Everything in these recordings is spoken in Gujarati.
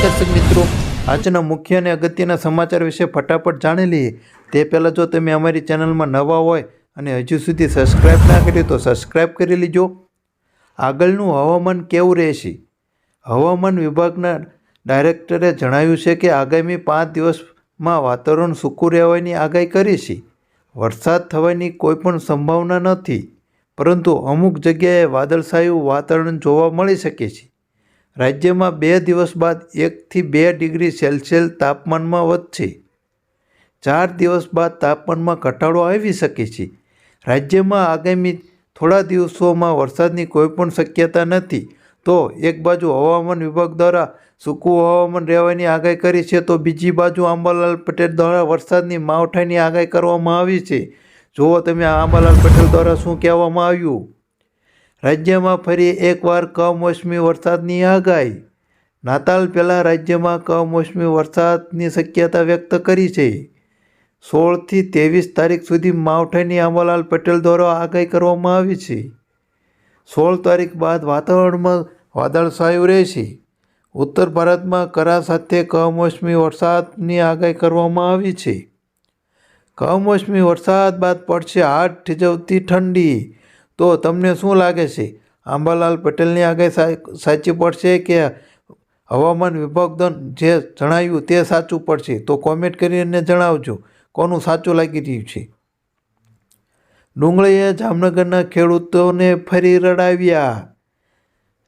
દર્શક મિત્રો, આજના મુખ્ય અને અગત્યના સમાચાર વિશે ફટાફટ જાણી લઈએ તે પહેલાં જો તમે અમારી ચેનલમાં નવા હોય અને હજુ સુધી સબસ્ક્રાઈબ ના કર્યું તો સબસ્ક્રાઈબ કરી લીજો. આગળનું હવામાન કેવું રહેશે? હવામાન વિભાગના ડાયરેક્ટરે જણાવ્યું છે કે આગામી 5 દિવસમાં વાતાવરણ સૂકું રહેવાની આગાહી કરી છે. વરસાદ થવાની કોઈ પણ સંભાવના નથી, પરંતુ અમુક જગ્યાએ વાદળછાયું વાતાવરણ જોવા મળી શકે છે. રાજ્યમાં 2 દિવસ બાદ 1 થી 2 ડિગ્રી સેલ્સિયસ તાપમાનમાં વધશે. 4 દિવસ બાદ તાપમાનમાં ઘટાડો આવી શકે છે. રાજ્યમાં આગામી થોડા દિવસોમાં વરસાદની કોઈ પણ શક્યતા નથી. તો એક બાજુ હવામાન વિભાગ દ્વારા સૂકું હવામાન રહેવાની આગાહી કરી છે, તો બીજી બાજુ આંબાલાલ પટેલ દ્વારા વરસાદની માવઠાની આગાહી કરવામાં આવી છે. જુઓ તમે આંબાલાલ પટેલ દ્વારા શું કહેવામાં આવ્યું. રાજ્યમાં ફરી એકવાર કમોસમી વરસાદની આગાહી. નાતાલ પહેલાં રાજ્યમાં કમોસમી વરસાદની શક્યતા વ્યક્ત કરી છે. 16 થી 23 તારીખ સુધી માવઠાની આંબાલાલ પટેલ દ્વારા આગાહી કરવામાં આવી છે. 16 તારીખ બાદ વાતાવરણમાં વાદળછાયું રહેશે. ઉત્તર ભારતમાં કરા સાથે કમોસમી વરસાદની આગાહી કરવામાં આવી છે. કમોસમી વરસાદ બાદ પડશે હાડ થીજવતી ઠંડી. તો તમને શું લાગે છે, આંબાલાલ પટેલની આગાહી સાચી પડશે કે હવામાન વિભાગ જે જણાવ્યું તે સાચું પડશે? તો કોમેન્ટ કરીને જણાવજો કોનું સાચું લાગી રહ્યું છે. ડુંગળીએ જામનગરના ખેડૂતોને ફરી રડાવ્યા.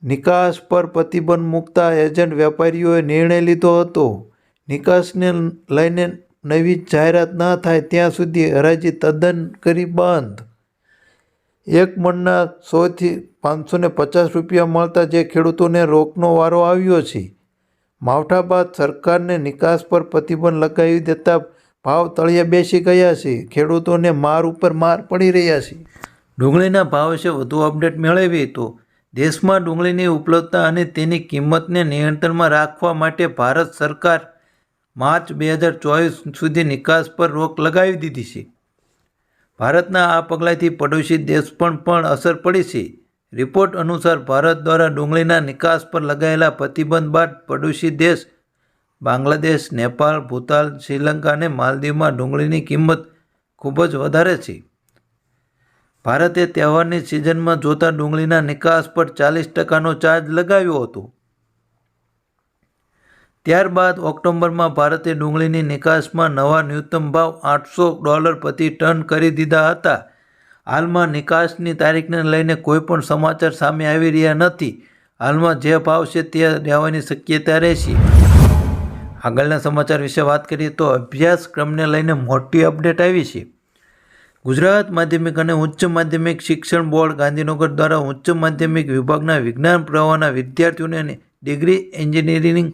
નિકાસ પર પ્રતિબંધ મૂકતા એજન્ટ વેપારીઓએ નિર્ણય લીધો હતો. નિકાસને લઈને નવી જાહેરાત ન થાય ત્યાં સુધી હરાજી તદ્દન કરી બંધ. એક મણના 100 થી 550 રૂપિયા મળતા જે ખેડૂતોને રોકનો વારો આવ્યો છે. માવઠા બાદ સરકારને નિકાસ પર પ્રતિબંધ લગાવી દેતા ભાવ તળિયે બેસી ગયા છે. ખેડૂતોને માર ઉપર માર પડી રહ્યા છે. ડુંગળીના ભાવ વિશે વધુ અપડેટ મેળવીએ તો દેશમાં ડુંગળીની ઉપલબ્ધતા અને તેની કિંમતને નિયંત્રણમાં રાખવા માટે ભારત સરકાર માર્ચ 2024 સુધી નિકાસ પર રોક લગાવી દીધી છે. ભારતના આ પગલાંથી પડોશી દેશ પણ અસર પડી છે. રિપોર્ટ અનુસાર ભારત દ્વારા ડુંગળીના નિકાસ પર લગાવેલા પ્રતિબંધ બાદ પડોશી દેશ બાંગ્લાદેશ, નેપાળ, ભૂતાન, શ્રીલંકા અને માલદીવમાં ડુંગળીની કિંમત ખૂબ જ વધારે છે. ભારતે તહેવારની સિઝનમાં જોતા ડુંગળીના નિકાસ પર 40%નો ચાર્જ લગાવ્યો હતો. ત્યારબાદ ઓક્ટોબરમાં ભારતે ડુંગળીની નિકાસમાં નવા ન્યૂનતમ ભાવ $800 પ્રતિ ટન કરી દીધા હતા. હાલમાં નિકાસની તારીખને લઈને કોઈ પણ સમાચાર સામે આવી રહ્યા નથી. હાલમાં જે ભાવ છે તે રહેવાની શક્યતા રહેશે. આગળના સમાચાર વિશે વાત કરીએ તો અભ્યાસક્રમને લઈને મોટી અપડેટ આવી છે. ગુજરાત માધ્યમિક અને ઉચ્ચ માધ્યમિક શિક્ષણ બોર્ડ ગાંધીનગર દ્વારા ઉચ્ચ માધ્યમિક વિભાગના વિજ્ઞાન પ્રવાહના વિદ્યાર્થીઓને degree, engineering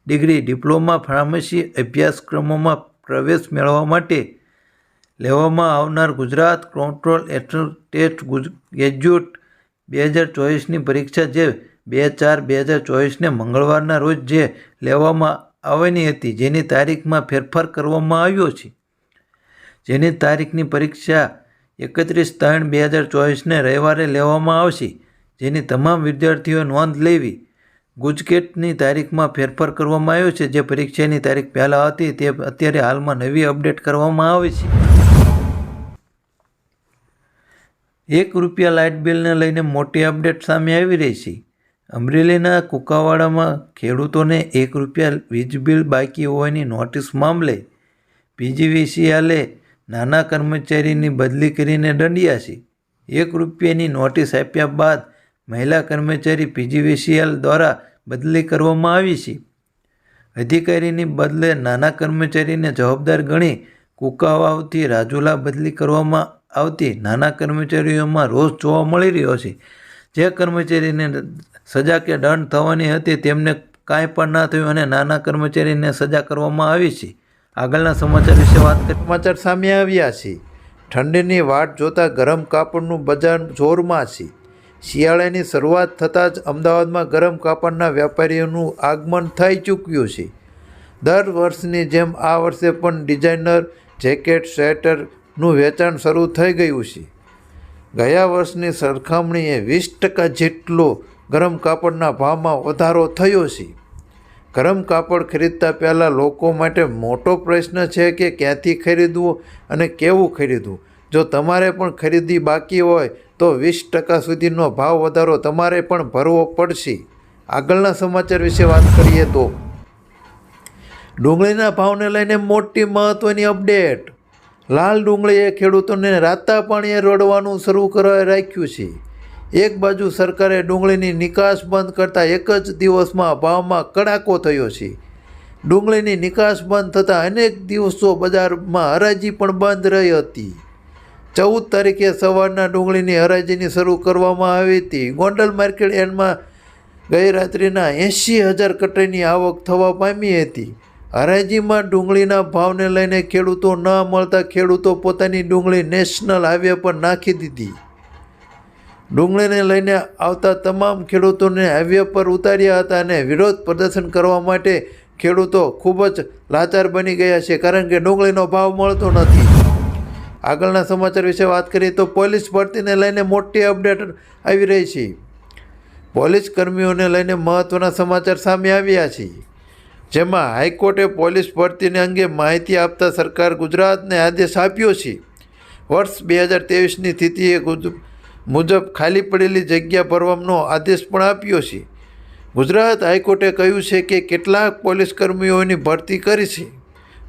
degree, diploma, pharmacy અભ્યાસક્રમોમાં પ્રવેશ મેળવવા માટે લેવામાં આવનાર ગુજરાત કંટ્રોલ ટેસ્ટ ગ્રેજ્યુએટ 2024ની પરીક્ષા જે 2/4/2024ને મંગળવારના રોજ જે લેવામાં આવવાની હતી, જેની તારીખમાં ફેરફાર કરવામાં આવ્યો છે. જેની તારીખની પરીક્ષા 31/3/2024ને રવિવારે લેવામાં આવશે. જેની તમામ વિદ્યાર્થીઓએ નોંધ લેવી. ગુજકેટની તારીખમાં ફેરફાર કરવામાં આવ્યો છે. જે પરીક્ષાની તારીખ પહેલાં હતી તે અત્યારે હાલમાં નવી અપડેટ કરવામાં આવી છે. ₹1 લાઇટ બિલને લઈને મોટી અપડેટ સામે આવી રહી છે. અમરેલીના કુકાવાડામાં ખેડૂતોને ₹1 વીજ બિલ બાકી હોવાની નોટિસ મામલે પીજીવીસીએલે નાના કર્મચારીની બદલી કરીને દંડ્યા છે. ₹1ની નોટિસ આપ્યા બાદ મહિલા કર્મચારી પીજીવીસીએલ દ્વારા બદલી કરવામાં આવી છે. અધિકારીની બદલે નાના કર્મચારીને જવાબદાર ગણી કુકાવાવથી રાજુલા બદલી કરવામાં આવતી નાના કર્મચારીઓમાં રોષ જોવા મળી રહ્યો છે. જે કર્મચારીને સજા કે દંડ થવાની હતી તેમને કાંઈ પણ ના થયું અને નાના કર્મચારીને સજા કરવામાં આવી છે. આગળના સમાચાર વિશે વાત કરીએ. સમાચાર સામે આવ્યા છે. ઠંડીની વાટ જોતા ગરમ કાપડનું બજાર જોરમાં છે. શિયાળાની શરૂઆત થતાં જ અમદાવાદમાં ગરમ કાપડના વેપારીઓનું આગમન થઈ ચૂક્યું છે. દર વર્ષની જેમ આ વર્ષે પણ ડિઝાઇનર જેકેટ, સ્વેટરનું વેચાણ શરૂ થઈ ગયું છે. ગયા વર્ષની સરખામણીએ 20% જેટલો ગરમ કાપડના ભાવમાં વધારો થયો છે. ગરમ કાપડ ખરીદતા પહેલાં લોકો માટે મોટો પ્રશ્ન છે કે ક્યાંથી ખરીદવું અને કેવું ખરીદવું. જો તમારે પણ ખરીદી બાકી હોય તો 20% સુધીનો ભાવ વધારો તમારે પણ ભરવો પડશે. આગળના સમાચાર વિશે વાત કરીએ તો ડુંગળીના ભાવને લઈને મોટી મહત્ત્વની અપડેટ. લાલ ડુંગળીએ ખેડૂતોને રાતા પાણીએ રડવાનું શરૂ કરવા રાખ્યું છે. એક બાજુ સરકારે ડુંગળીની નિકાસ બંધ કરતાં એક જ દિવસમાં ભાવમાં કડાકો થયો છે. ડુંગળીની નિકાસ બંધ થતાં અનેક દિવસો બજારમાં હરાજી પણ બંધ રહી હતી. 14 તારીખે સવારના ડુંગળીની હરાજીની શરૂ કરવામાં આવી હતી. ગોંડલ માર્કેટ યાર્ડમાં ગઈ રાત્રિના 80,000 કટ્ટાની આવક થવા પામી હતી. હરાજીમાં ડુંગળીના ભાવને લઈને ખેડૂતો ન મળતા ખેડૂતો પોતાની ડુંગળી નેશનલ હાઈવે પર નાખી દીધી. ડુંગળીને લઈને આવતા તમામ ખેડૂતોને હાઈવે પર ઉતાર્યા હતા અને વિરોધ પ્રદર્શન કરવા માટે ખેડૂતો ખૂબ જ લાચાર બની ગયા છે, કારણ કે ડુંગળીનો ભાવ મળતો નથી. આગળના સમાચાર વિશે વાત કરીએ તો પોલીસ ભરતીને લઈને મોટી અપડેટ આવી રહી છે. પોલીસ કર્મીઓને લઈને મહત્ત્વના સમાચાર સામે આવ્યા છે, જેમાં હાઈકોર્ટે પોલીસ ભરતીને અંગે માહિતી આપતા સરકાર ગુજરાતને આદેશ આપ્યો છે. વર્ષ 2023ની સ્થિતિએ મુજબ ખાલી પડેલી જગ્યા ભરવાનો આદેશ પણ આપ્યો છે. ગુજરાત હાઈકોર્ટે કહ્યું છે કે કેટલાક પોલીસ કર્મીઓની ભરતી કરી છે,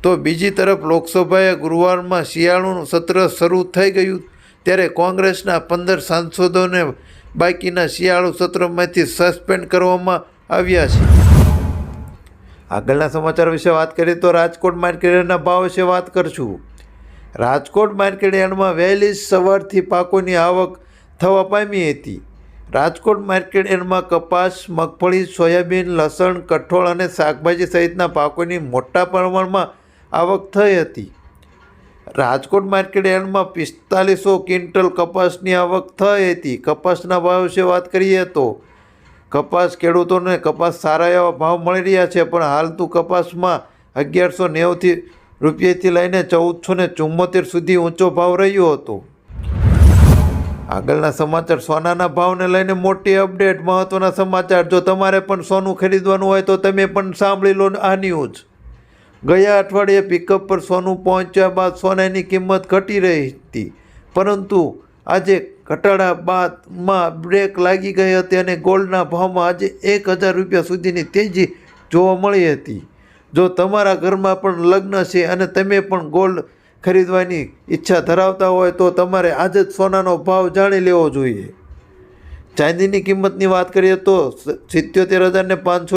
તો બીજી તરફ લોકસભાએ ગુરુવારમાં શિયાળુનું સત્ર શરૂ થઈ ગયું ત્યારે કોંગ્રેસના 15 સાંસદોને બાકીના શિયાળુ સત્રમાંથી સસ્પેન્ડ કરવામાં આવ્યા છે. આગળના સમાચાર વિશે વાત કરીએ તો રાજકોટ માર્કેટના ભાવ વિશે વાત કરશું. રાજકોટ માર્કેટ યાર્ડમાં વહેલી સવારથી પાકોની આવક થવા પામી હતી. રાજકોટ માર્કેટ યાર્ડમાં કપાસ, મગફળી, સોયાબીન, લસણ, કઠોળ અને શાકભાજી સહિતના પાકોની મોટા પ્રમાણમાં આવક થઈ હતી. રાજકોટ માર્કેટ યાર્ડમાં 4500 ક્વિન્ટલ કપાસની આવક થઈ હતી. કપાસના ભાવ વિશે વાત કરીએ તો કપાસ ખેડૂતોને કપાસ સારા એવા ભાવ મળી રહ્યા છે, પણ હાલતું કપાસમાં 1190 રૂપિયાથી લઈને 1474 સુધી ઊંચો ભાવ રહ્યો હતો. આગળના સમાચાર સોનાના ભાવને લઈને મોટી અપડેટ, મહત્ત્વના સમાચાર. જો તમારે પણ સોનું ખરીદવાનું હોય તો તમે પણ સાંભળી લો આ ન્યૂઝ. ગયા અઠવાડિયે પિકઅપ પર સોનું પહોંચ્યા બાદ સોનાની કિંમત ઘટી રહી હતી, પરંતુ આજે ઘટાડા બાદમાં બ્રેક લાગી ગઈ હતી અને ગોલ્ડના ભાવમાં આજે 1000 રૂપિયા સુધીની તેજી જોવા મળી હતી. જો તમારા ઘરમાં પણ લગ્ન છે અને તમે પણ ગોલ્ડ ખરીદવાની ઈચ્છા ધરાવતા હોય તો તમારે આજે જ સોનાનો ભાવ જાણી લેવો જોઈએ. ચાંદીની કિંમતની વાત કરીએ તો 77,500